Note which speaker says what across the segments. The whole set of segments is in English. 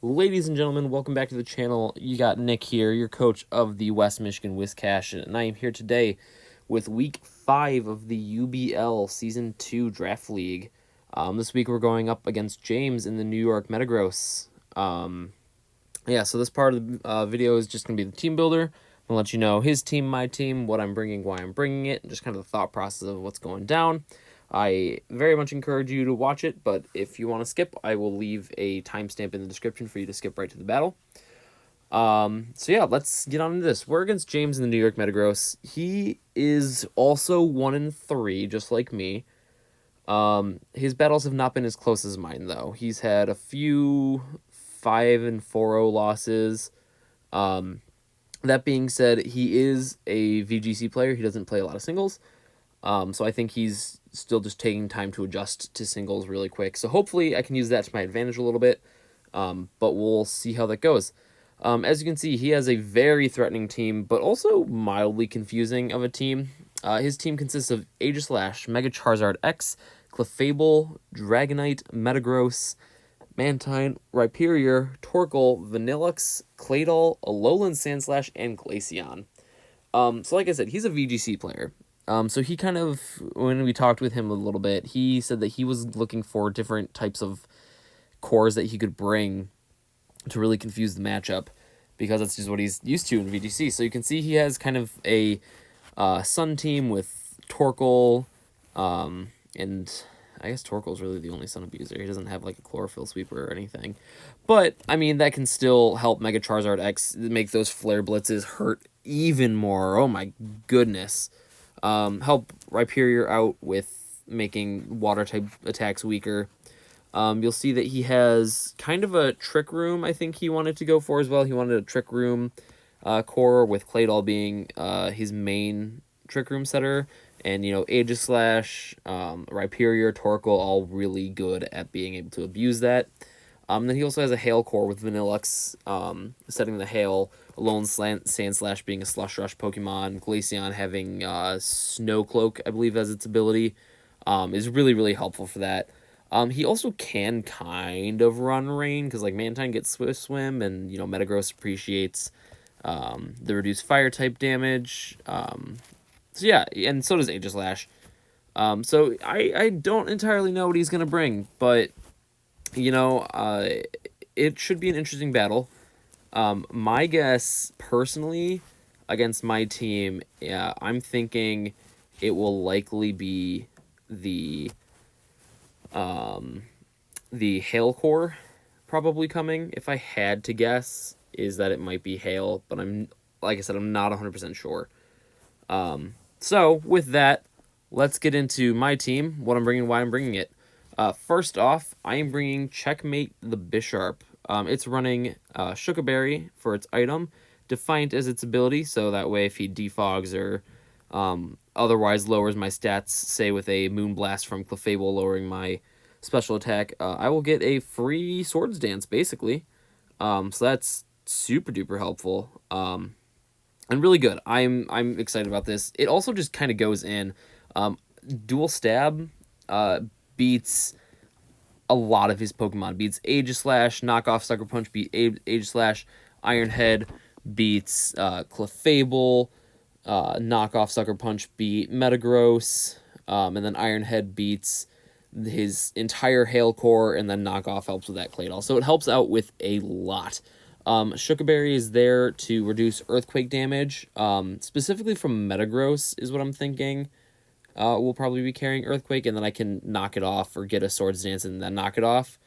Speaker 1: Ladies and gentlemen, welcome back to the channel. You got Nick here, your coach of the West Michigan Wiscash, and I am here today with Week 5 of the UBL Season 2 Draft League. This week we're going up against James in the New York Metagross. So this part of the video is just going to be the team builder. I'm going to let you know his team, my team, what I'm bringing, why I'm bringing it, and just kind of the thought process of what's going down. I very much encourage you to watch it, but if you want to skip, I will leave a timestamp in the description for you to skip right to the battle. Let's get on into this. We're against James in the New York Metagross. He is also 1-3, just like me. His battles have not been as close as mine, though. He's had a few 5-4-0 losses. That being said, he is a VGC player. He doesn't play a lot of singles. So I think he's still just taking time to adjust to singles really quick. So hopefully I can use that to my advantage a little bit, but we'll see how that goes. As you can see, he has a very threatening team, but also mildly confusing of a team. His team consists of Aegislash, Mega Charizard X, Clefable, Dragonite, Metagross, Mantine, Rhyperior, Torkoal, Vanillux, Claydol, Alolan Sandslash, and Glaceon. So like I said, he's a VGC player. So he kind of, when we talked with him a little bit, he said that he was looking for different types of cores that he could bring to really confuse the matchup, because that's just what he's used to in VGC. So you can see he has kind of a Sun team with Torkoal, and I guess Torkoal's really the only Sun abuser. He doesn't have like a Chlorophyll Sweeper or anything. But, I mean, that can still help Mega Charizard X make those Flare Blitzes hurt even more. Oh my goodness. Help Rhyperior out with making water-type attacks weaker. You'll see that he has kind of a Trick Room, I think he wanted to go for as well. He wanted a Trick Room core, with Claydol being his main Trick Room setter. And, Aegislash, Rhyperior, Torkoal, all really good at being able to abuse that. Then he also has a Hail core with Vanillux, setting the Hail, Alolan Sandslash being a Slush Rush Pokemon, Glaceon having Snow Cloak, I believe, as its ability, is really, really helpful for that. He also can kind of run Rain, because like Mantine gets Swift Swim, and Metagross appreciates the reduced fire type damage. And so does Aegislash. So I don't entirely know what he's gonna bring, but it should be an interesting battle. My guess, personally, against my team, I'm thinking it will likely be the Hail core probably coming. If I had to guess, is that it might be Hail, but like I said, I'm not 100% sure. So with that, let's get into my team, what I'm bringing, why I'm bringing it. First off, I am bringing Checkmate the Bisharp. It's running Shukaberry for its item, Defiant as its ability, so that way if he defogs or otherwise lowers my stats, say with a Moonblast from Clefable lowering my special attack, I will get a free Swords Dance, basically. So that's super duper helpful. And really good. I'm excited about this. It also just kind of goes in. Dual Stab beats a lot of his Pokemon. Beats Aegislash, Knockoff Sucker Punch beat Aegislash, Iron Head beats Clefable, Knockoff Sucker Punch beat Metagross, and then Iron Head beats his entire Hail core, and then Knockoff helps with that Claydol. So it helps out with a lot. Shukaberry is there to reduce Earthquake damage, specifically from Metagross is what I'm thinking. We'll probably be carrying Earthquake, and then I can knock it off or get a Swords Dance and then knock it off.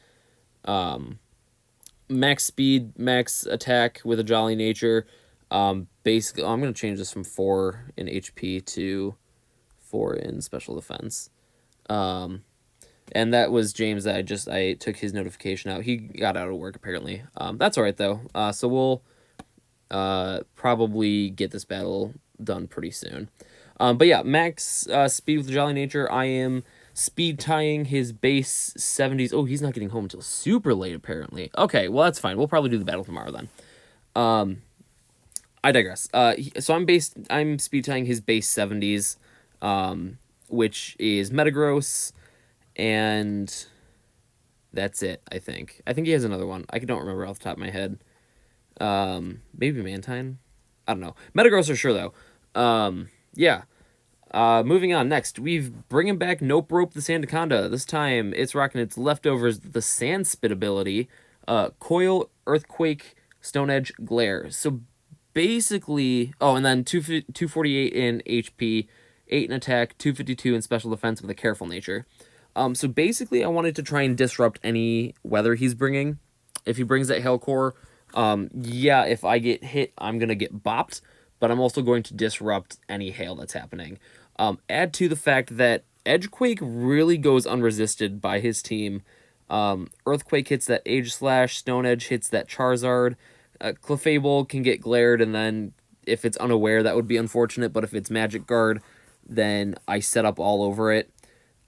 Speaker 1: Max speed, max attack with a Jolly Nature. Basically, I'm going to change this from 4 in HP to 4 in Special Defense. And that was James that I took his notification out. He got out of work, apparently. That's all right, though. So we'll probably get this battle done pretty soon. But yeah, max speed with the Jolly Nature. I am speed tying his base 70s. Oh, he's not getting home until super late, apparently. Okay, well, that's fine. We'll probably do the battle tomorrow then. I digress. So I'm speed tying his base 70s, which is Metagross and That's it, I think. I think he has another one. I don't remember off the top of my head. Maybe Mantine? I don't know. Metagross are sure, though. Yeah. Moving on. Next, we've bringing back Nope Rope the Sandaconda. This time, it's rocking its leftovers, the Sand Spit ability. Coil, Earthquake, Stone Edge, Glare. So basically, oh, and then 248 in HP, 8 in attack, 252 in special defense with a careful nature. So basically, I wanted to try and disrupt any weather he's bringing. If he brings that Hail Core, yeah, if I get hit, I'm going to get bopped, but I'm also going to disrupt any hail that's happening. Add to the fact that Edgequake really goes unresisted by his team. Earthquake hits that Age Slash, Stone Edge hits that Charizard. Clefable can get glared, and then if it's unaware, that would be unfortunate, but if it's Magic Guard, then I set up all over it.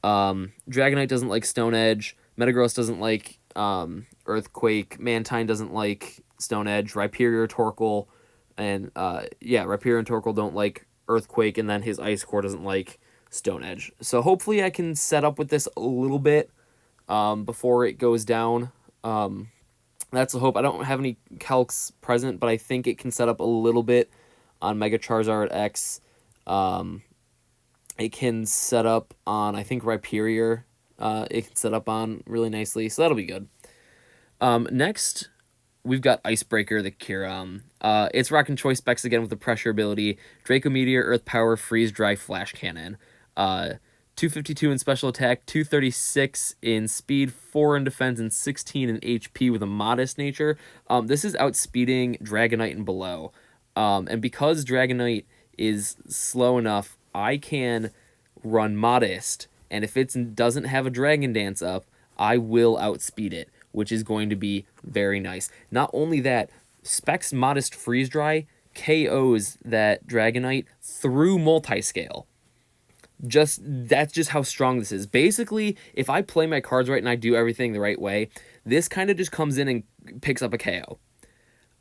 Speaker 1: Dragonite doesn't like Stone Edge. Metagross doesn't like Earthquake. Mantine doesn't like Stone Edge. Rhyperior, Torkoal, and Rhyperior and Torkoal don't like Earthquake, and then his Ice Core doesn't like Stone Edge. So hopefully I can set up with this a little bit before it goes down. That's the hope. I don't have any calcs present, but I think it can set up a little bit on Mega Charizard X. It can set up on, I think, Rhyperior. It can set up on really nicely, so that'll be good. Next, we've got Icebreaker, the Kyurem. It's rocking choice specs again with the pressure ability. Draco Meteor, Earth Power, Freeze Dry, Flash Cannon. 252 in special attack, 236 in speed, 4 in defense, and 16 in HP with a modest nature. This is outspeeding Dragonite and below. And because Dragonite is slow enough, I can run modest, and if it doesn't have a Dragon Dance up, I will outspeed it, which is going to be very nice. Not only that, Specs Modest Freeze Dry KOs that Dragonite through Multiscale. That's just how strong this is. Basically, if I play my cards right and I do everything the right way, this kind of just comes in and picks up a KO.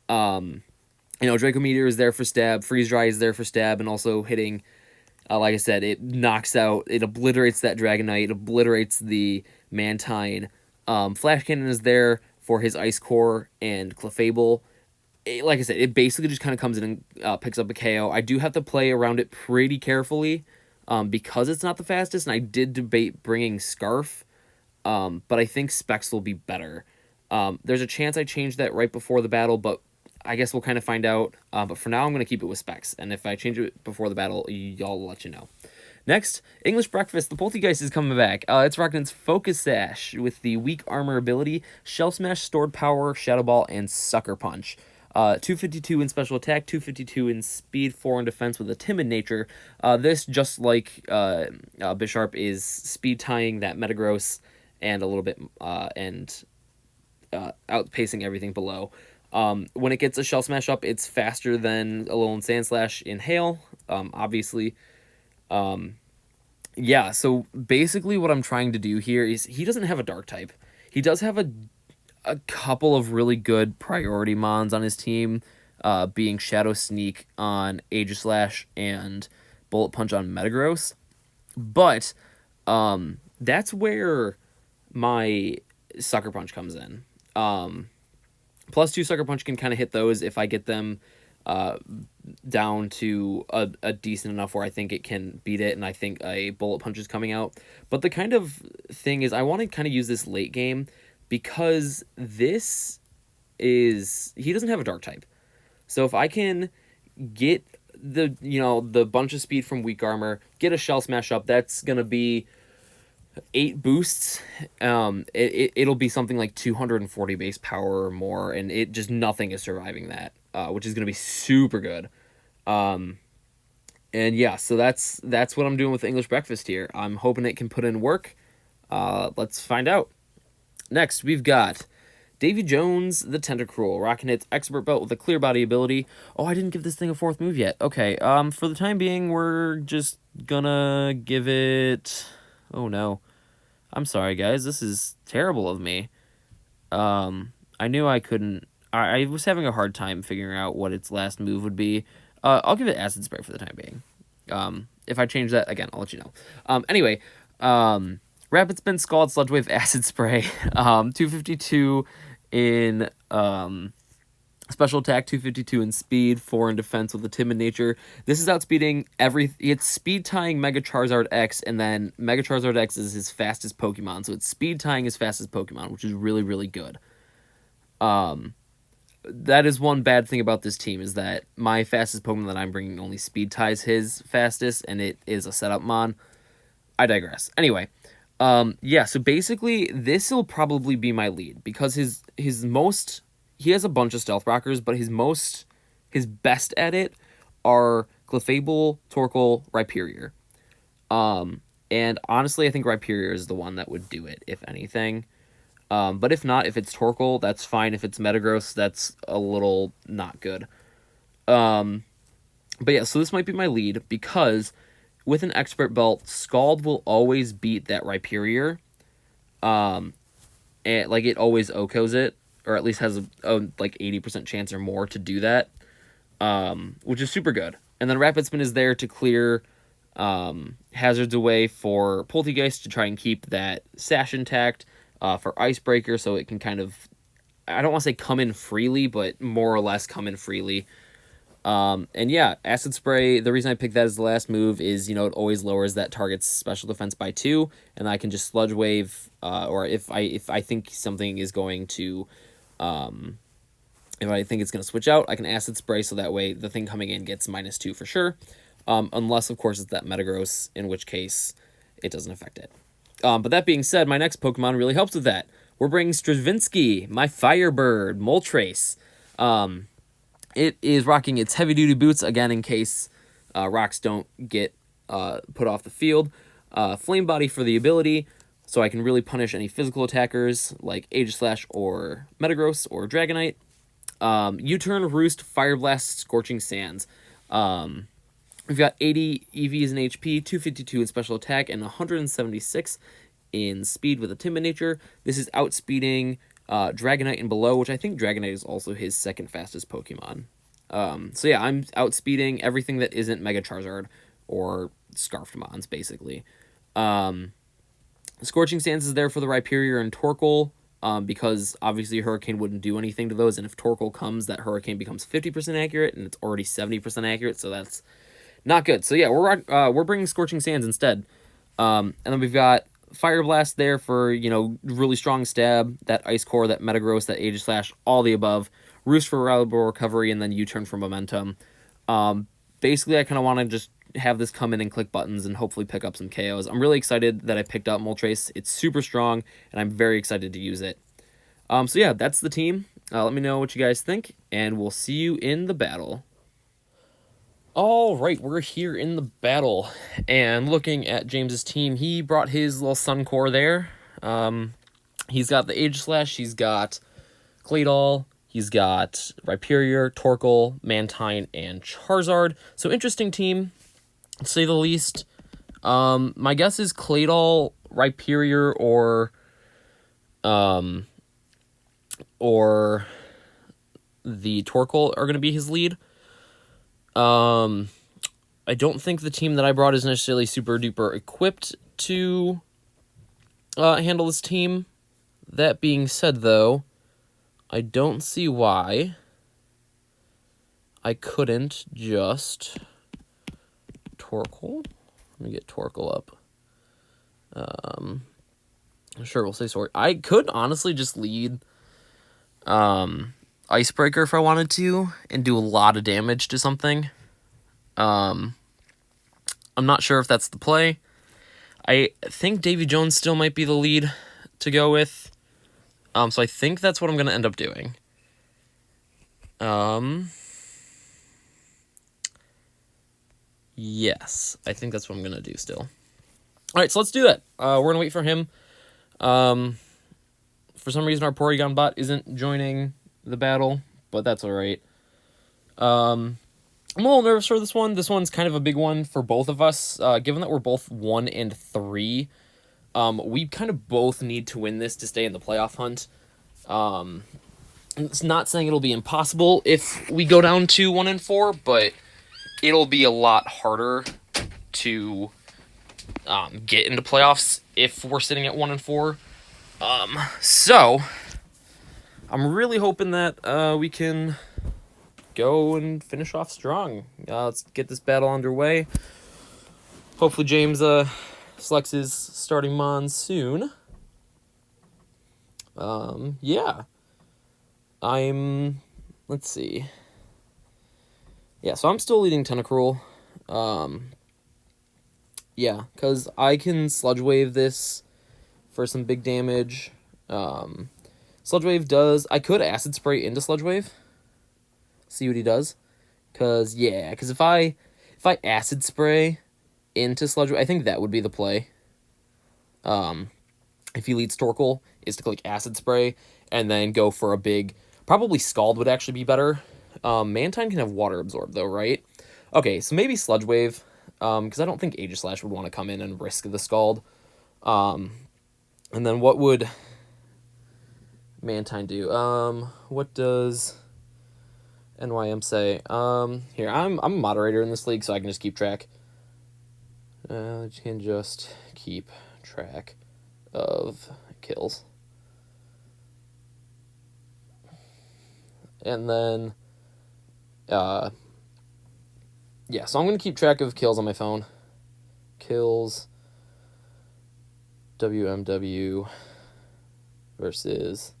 Speaker 1: Draco Meteor is there for stab, Freeze Dry is there for stab, and also hitting, like I said, it knocks out, it obliterates that Dragonite, it obliterates the Mantine. Flash Cannon is there for his Ice Core and Clefable. Like I said, it basically just kind of comes in and picks up a KO. I do have to play around it pretty carefully because it's not the fastest, and I did debate bringing Scarf, but I think Specs will be better. There's a chance I change that right before the battle, but I guess we'll kind of find out. But for now, I'm going to keep it with Specs, and if I change it before the battle, y'all will let you know. Next, English Breakfast. The Poltegeist is coming back. It's rocking its Focus Sash with the Weak Armor ability, Shell Smash, Stored Power, Shadow Ball, and Sucker Punch. 252 in special attack, 252 in speed, 4 in defense with a timid nature. This, just like Bisharp, is speed tying that Metagross and a little bit outpacing everything below. When it gets a Shell Smash up, it's faster than Alolan Sandslash in Hail, obviously. So basically what I'm trying to do here is he doesn't have a Dark type. He does have a couple of really good priority mons on his team, being Shadow Sneak on Aegislash and Bullet Punch on Metagross. But that's where my Sucker Punch comes in. +2 Sucker Punch can kind of hit those if I get them down to a decent enough where I think it can beat it, and I think a Bullet Punch is coming out. But the kind of thing is I want to kind of use this late game because he doesn't have a Dark type. So if I can get the bunch of speed from Weak Armor, get a Shell Smash up, that's going to be 8 boosts. It'll be something like 240 base power or more, and it just nothing is surviving that, which is going to be super good. So that's what I'm doing with English Breakfast here. I'm hoping it can put in work. Let's find out. Next, we've got Davy Jones, the Tentacruel, rocking its Expert Belt with a Clear Body ability. Oh, I didn't give this thing a 4th move yet. Okay, for the time being, we're just gonna give it... Oh, no. I'm sorry, guys. This is terrible of me. I knew I couldn't... I was having a hard time figuring out what its last move would be. I'll give it Acid Spray for the time being. If I change that, again, I'll let you know. Anyway, Rapid Spin, Scald, Sludge Wave, Acid Spray. 252 in special attack, 252 in speed, 4 in defense with a timid nature. This is outspeeding it's speed tying Mega Charizard X, and then Mega Charizard X is his fastest Pokemon, so it's speed tying his fastest Pokemon, which is really, really good. That is one bad thing about this team, is that my fastest Pokemon that I'm bringing only speed ties his fastest, and it is a setup mon. I digress. Anyway, yeah, so basically this will probably be my lead, because he has a bunch of Stealth Rockers, but his best at it are Clefable, Torkoal, Rhyperior. And honestly, I think Rhyperior is the one that would do it, if anything. But if not, if it's Torkoal, that's fine. If it's Metagross, that's a little not good. But yeah, so this might be my lead, because with an Expert Belt, Scald will always beat that Rhyperior. And like, it always OHKOs it, or at least has a like 80% chance or more to do that, which is super good. And then Rapid Spin is there to clear hazards away for Poltegeist, to try and keep that Sash intact, for Icebreaker, so it can kind of, I don't want to say come in freely, but more or less come in freely. And yeah, Acid Spray, the reason I picked that as the last move is, it always lowers that target's special defense by 2, and I can just Sludge Wave, or if I think something is going to, if I think it's going to switch out, I can Acid Spray, so that way the thing coming in gets -2 for sure. Unless, of course, it's that Metagross, in which case it doesn't affect it. But that being said, my next Pokemon really helps with that. We're bringing Stravinsky, my Firebird, Moltres. It is rocking its heavy-duty boots, again, in case rocks don't get put off the field. Flame Body for the ability, so I can really punish any physical attackers, like Aegislash or Metagross or Dragonite. U-Turn, Roost, Fire Blast, Scorching Sands. We've got 80 EVs in HP, 252 in special attack, and 176 in speed with a timid nature. This is outspeeding Dragonite and below, which I think Dragonite is also his second fastest Pokemon. So yeah, I'm outspeeding everything that isn't Mega Charizard or Scarfed Mons, basically. Scorching Sands is there for the Rhyperior and Torkoal, because obviously Hurricane wouldn't do anything to those, and if Torkoal comes, that Hurricane becomes 50% accurate, and it's already 70% accurate, so that's not good. So yeah, we're bringing Scorching Sands instead. And then we've got Fire Blast there for, really strong stab, that Ice Core, that Metagross, that Aegislash, all the above. Roost for reliable recovery, and then U-Turn for momentum. Basically, I kind of want to just have this come in and click buttons and hopefully pick up some KOs. I'm really excited that I picked up Moltres. It's super strong, and I'm very excited to use it. So yeah, that's the team. Let me know what you guys think, and we'll see you in the battle. All right, we're here in the battle, and looking at James's team, he brought his little Sun Core there. He's got the Aegislash, he's got Claydol, he's got Rhyperior, Torkoal, Mantine, and Charizard. So interesting team, to say the least. My guess is Claydol, Rhyperior, or the Torkoal are going to be his lead. I don't think the team that I brought is necessarily super duper equipped to handle this team. That being said, though, I don't see why I couldn't just Torkoal. Let me get Torkoal up. Sure, we'll say sorry. I could honestly just lead Icebreaker if I wanted to and do a lot of damage to something. I'm not sure if that's the play. I think Davy Jones still might be the lead to go with. So I think that's what I'm going to end up doing. Yes, I think that's what I'm going to do still. All right, so let's do that. We're going to wait for him. For some reason, our Porygon bot isn't joining the battle, but that's all right. I'm a little nervous for this one. This one's kind of a big one for both of us. Given that we're both 1 and 3, we kind of both need to win this to stay in the playoff hunt. It's not saying it'll be impossible if we go down to 1 and 4, but it'll be a lot harder to get into playoffs if we're sitting at 1-4. So I'm really hoping that we can go and finish off strong. Let's get this battle underway. Hopefully James selects his starting mon soon. Yeah. Let's see. Yeah, so I'm still leading Tentacruel. Yeah, because I can Sludge Wave this for some big damage. Sludge Wave does... I could Acid Spray into Sludge Wave. See what he does. Because if I Acid Spray into Sludge Wave, I think that would be the play. If he leads Torkoal, is to click Acid Spray and then go for a big... Probably Scald would actually be better. Mantine can have Water Absorb, though, right? Okay, so maybe Sludge Wave, because I don't think Aegislash would want to come in and risk the Scald. And then what would Mantine do? What does NYM say? Here, I'm a moderator in this league, so I can just keep track. You can just keep track of kills. And then, yeah, so I'm going to keep track of kills on my phone. Kills, WMW versus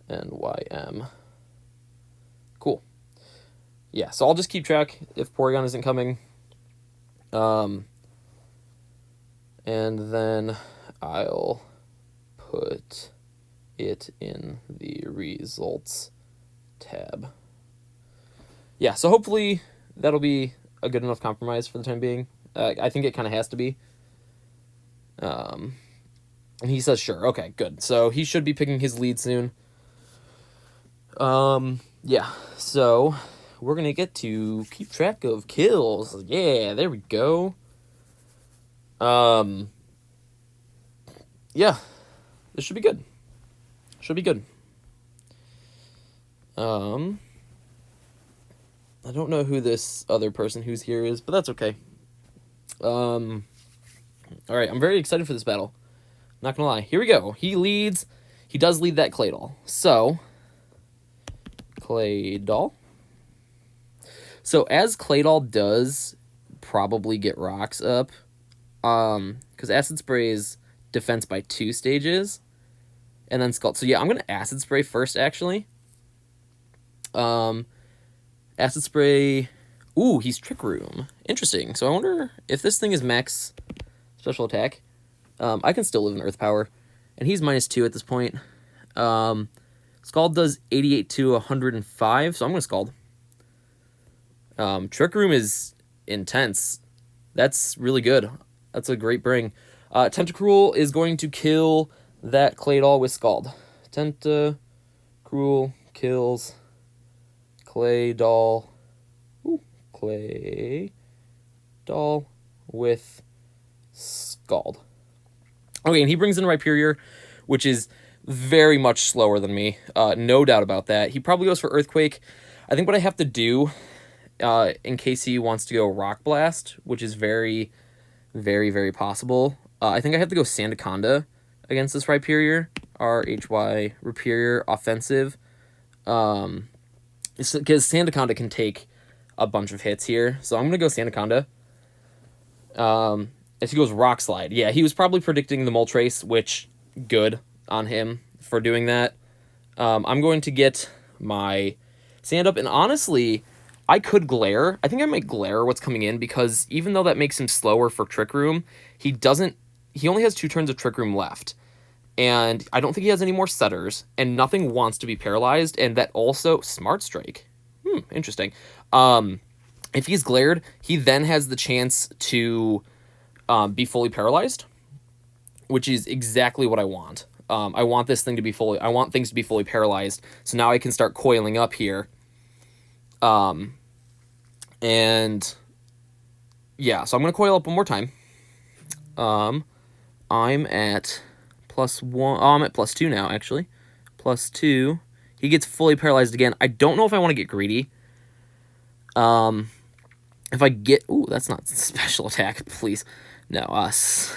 Speaker 1: NYM. Cool. Yeah, so I'll just keep track if Porygon isn't coming. And then I'll put it in the results tab. Yeah, so hopefully that'll be a good enough compromise for the time being. I think it kind of has to be. And he says sure. Okay, good. So he should be picking his lead soon. Yeah, so we're going to get to keep track of kills. Yeah, there we go. Yeah, this should be good. Should be good. I don't know who this other person who's here is, but that's okay. Alright, I'm very excited for this battle. Not gonna lie. Here we go. He does lead that Claydol. So, Claydol. So, as Claydol does probably get rocks up, because Acid Spray is defense by 2 stages, and then Scald. So, yeah, I'm gonna Acid Spray first, actually. Acid Spray. Ooh, he's Trick Room. Interesting. So I wonder if this thing is max special attack. I can still live in Earth Power. And he's -2 at this point. Scald does 88 to 105, so I'm going to Scald. Trick Room is intense. That's really good. That's a great bring. Tentacruel is going to kill that Claydol with Scald. Tentacruel kills Claydol. Ooh, Claydol with Scald. Okay, and he brings in Rhyperior, which is very much slower than me. No doubt about that. He probably goes for Earthquake. I think what I have to do, in case he wants to go Rock Blast, which is very, very, very possible. I think I have to go Sandaconda against this Rhyperior. RHY Rhyperior offensive. Because Sandaconda can take a bunch of hits here. So I'm going to go Sandaconda. If he goes Rock Slide. Yeah, he was probably predicting the Moltres, which, good on him for doing that. I'm going to get my Sand up. And honestly, I could Glare. I think I might Glare what's coming in, because even though that makes him slower for Trick Room, he only has 2 turns of Trick Room left. And I don't think he has any more setters, and nothing wants to be paralyzed, and that also... Smart Strike. Interesting. If he's glared, he then has the chance to be fully paralyzed, which is exactly what I want. I want things to be fully paralyzed, so now I can start coiling up here. And... yeah, so I'm going to coil up one more time. I'm at... +1. Oh, I'm at +2 now, actually. +2. He gets fully paralyzed again. I don't know if I want to get greedy. If I get... Ooh, that's not special attack, please. No, us.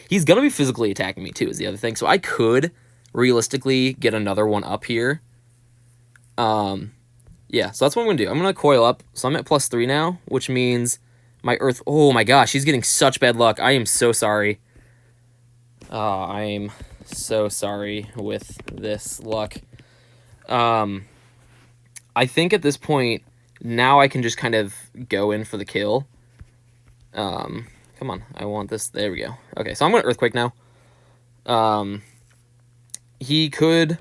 Speaker 1: He's gonna be physically attacking me too, is the other thing. So I could realistically get another one up here. Yeah, so that's what I'm gonna do. I'm gonna coil up. So I'm at +3 now, which means my Earth. Oh my gosh, he's getting such bad luck. I am so sorry. I'm so sorry with this luck. I think at this point now I can just kind of go in for the kill. Come on, I want this. There we go. Okay, so I'm gonna Earthquake now. He could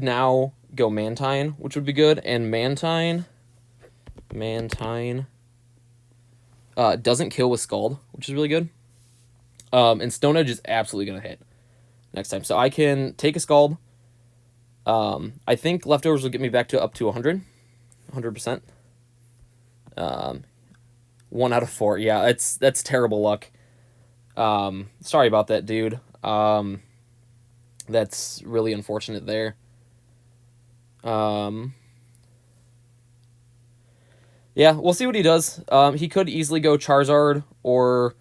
Speaker 1: now go Mantine, which would be good, and Mantine doesn't kill with Scald, which is really good. And Stone Edge is absolutely gonna hit next time, so I can take a Scald. I think Leftovers will get me back to up to 100%. 1 out of 4. Yeah, that's terrible luck. Sorry about that, dude. That's really unfortunate there. Yeah, we'll see what he does. He could easily go Charizard or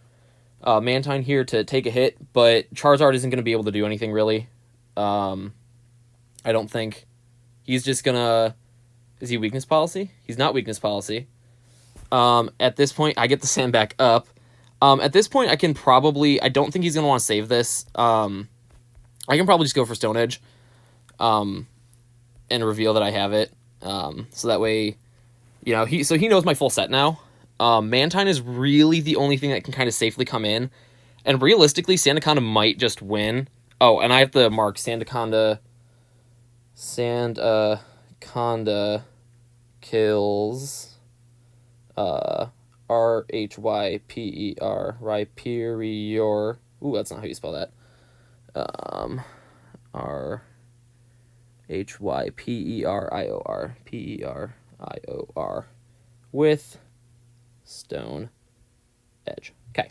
Speaker 1: Mantine here to take a hit, but Charizard isn't going to be able to do anything, really. I don't think. He's just going to... Is he Weakness Policy? He's not Weakness Policy. At this point, I get the sand back up. At this point, I can probably... I don't think he's going to want to save this. I can probably just go for Stone Edge. And reveal that I have it. So that way... You know, he knows my full set now. Mantine is really the only thing that can kind of safely come in. And realistically, Sandaconda might just win. Oh, and I have to mark Sandaconda kills RHYPER, Rhyperior. Ooh, that's not how you spell that. RHYPERIOR with Stone Edge. Okay.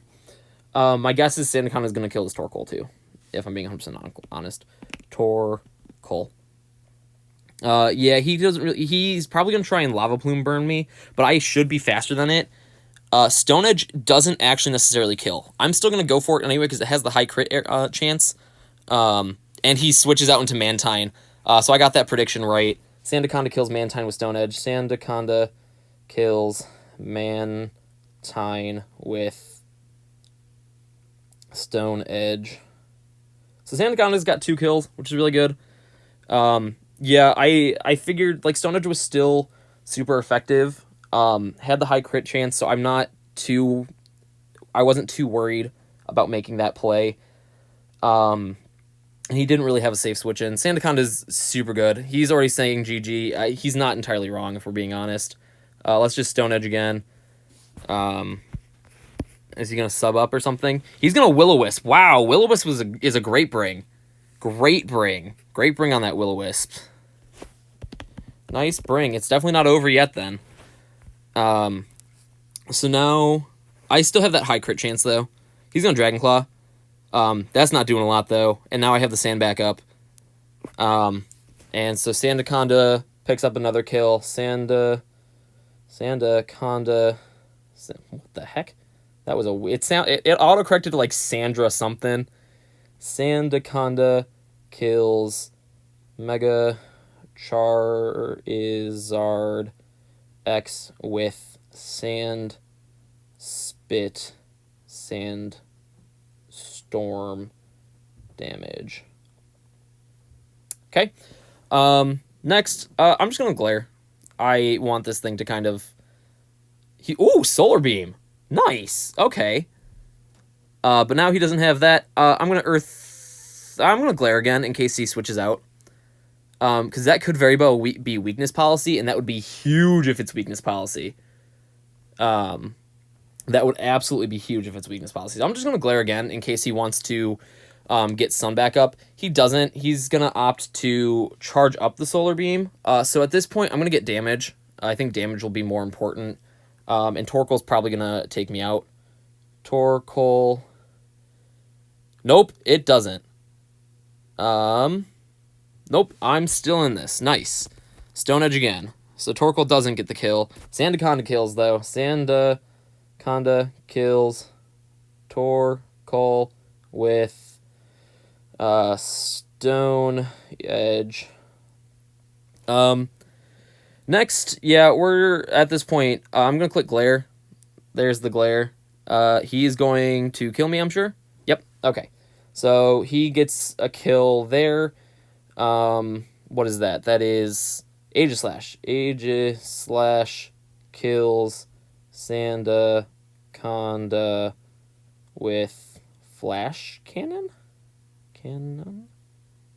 Speaker 1: My guess is Sandaconda is going to kill this Torkoal too, if I'm being 100% honest. Torkoal. Yeah, he doesn't really... He's probably going to try and Lava Plume burn me, but I should be faster than it. Stone Edge doesn't actually necessarily kill. I'm still going to go for it anyway because it has the high crit chance. And he switches out into Mantine. So I got that prediction right. Sandaconda kills Mantine with Stone Edge. Sandaconda kills Mantine with Stone Edge. So Sandaconda's got 2 kills, which is really good. Yeah, I figured like Stone Edge was still super effective. Had the high crit chance, so I wasn't too worried about making that play. He didn't really have a safe switch in. Sandaconda's super good. He's already saying GG. He's not entirely wrong, if we're being honest. Let's just Stone Edge again. Is he going to sub up or something? He's going to Will-O-Wisp. Wow, Will-O-Wisp is a great bring. Great bring. Great bring on that Will-O-Wisp. Nice bring. It's definitely not over yet, then. So now... I still have that high crit chance, though. He's going to Dragon Claw. That's not doing a lot, though. And now I have the sand back up. And so Sandaconda picks up another kill. Sandaconda... What the heck? That was it auto-corrected to, like, Sandra something. Sandaconda kills Mega Charizard X with Sand Spit Sandstorm damage. Okay. Next, I'm just gonna Glare. I want this thing to kind of... Ooh, Solar Beam! Nice! Okay. But now he doesn't have that. I'm gonna Glare again in case he switches out. Because that could very well be Weakness Policy, and that would be huge if it's Weakness Policy. That would absolutely be huge if it's Weakness Policy. So I'm just gonna Glare again in case he wants to get Sun back up. He doesn't. He's gonna opt to charge up the Solar Beam. So at this point, I'm gonna get damage. I think damage will be more important. And Torkoal's probably gonna take me out. Torkoal... Nope, it doesn't. Nope, I'm still in this. Nice. Stone Edge again. So Torkoal doesn't get the kill. Sandaconda kills, though. Sandaconda Conda kills Torkoal with Stone Edge. Next, yeah, we're at this point. I'm going to click Glare. There's the Glare. He's going to kill me, I'm sure. Yep, okay. So he gets a kill there. What is that? That is Aegislash. Aegislash kills Sanda Conda with Flash Cannon?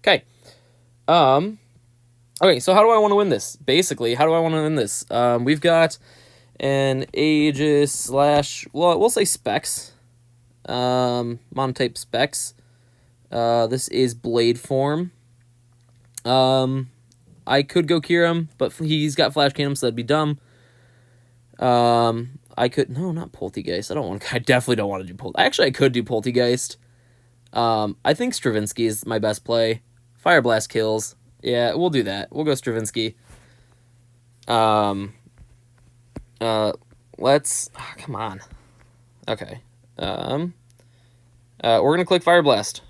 Speaker 1: Okay. Okay, so how do I want to win this? Basically, how do I want to win this? We've got an Aegislash, well, we'll say Specs. Monotype Specs. This is Blade form. I could go Kyurem, but he's got Flash Cannon, so that'd be dumb. I could, no, not Poltegeist. I definitely don't want to do Poltegeist. Actually, I could do Poltegeist. I think Stravinsky is my best play. Fire Blast kills. Yeah, we'll do that. We'll go Stravinsky. Let's, come on. Okay. We're gonna click Fire Blast.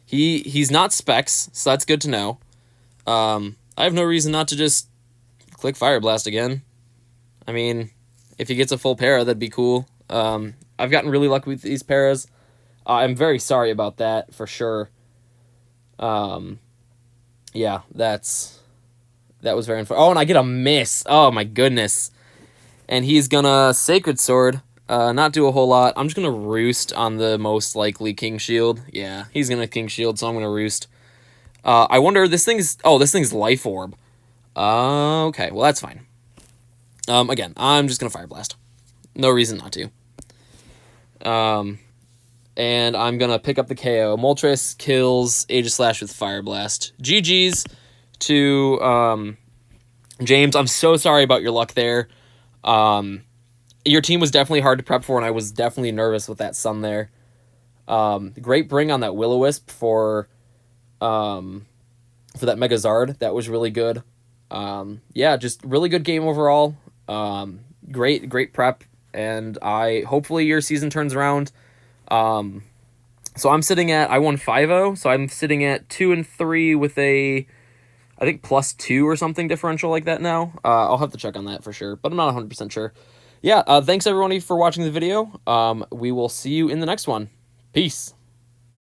Speaker 1: He's not Specs, so that's good to know. I have no reason not to just click Fire Blast again. I mean, if he gets a full para, that'd be cool. I've gotten really lucky with these paras. I'm very sorry about that, for sure. Yeah, that was very unfair. Oh, and I get a miss. Oh, my goodness. And he's gonna Sacred Sword, not do a whole lot. I'm just gonna Roost on the most likely King Shield. Yeah, he's gonna King Shield, so I'm gonna Roost. I wonder, this thing's Life Orb. Okay, well, that's fine. Again, I'm just gonna Fire Blast. No reason not to. And I'm gonna pick up the KO. Moltres kills Aegislash with Fire Blast. GG's to James. I'm so sorry about your luck there. Your team was definitely hard to prep for, and I was definitely nervous with that Sun there. Great bring on that Will-O-Wisp for that Megazard. That was really good. Yeah, just really good game overall. Great prep, and hopefully your season turns around. So I'm sitting at, I won 5-0, so I'm sitting at 2-3 with a, I think, +2 or something differential like that now. I'll have to check on that for sure, but I'm not 100% sure. Yeah, thanks everyone for watching the video. We will see you in the next one. Peace.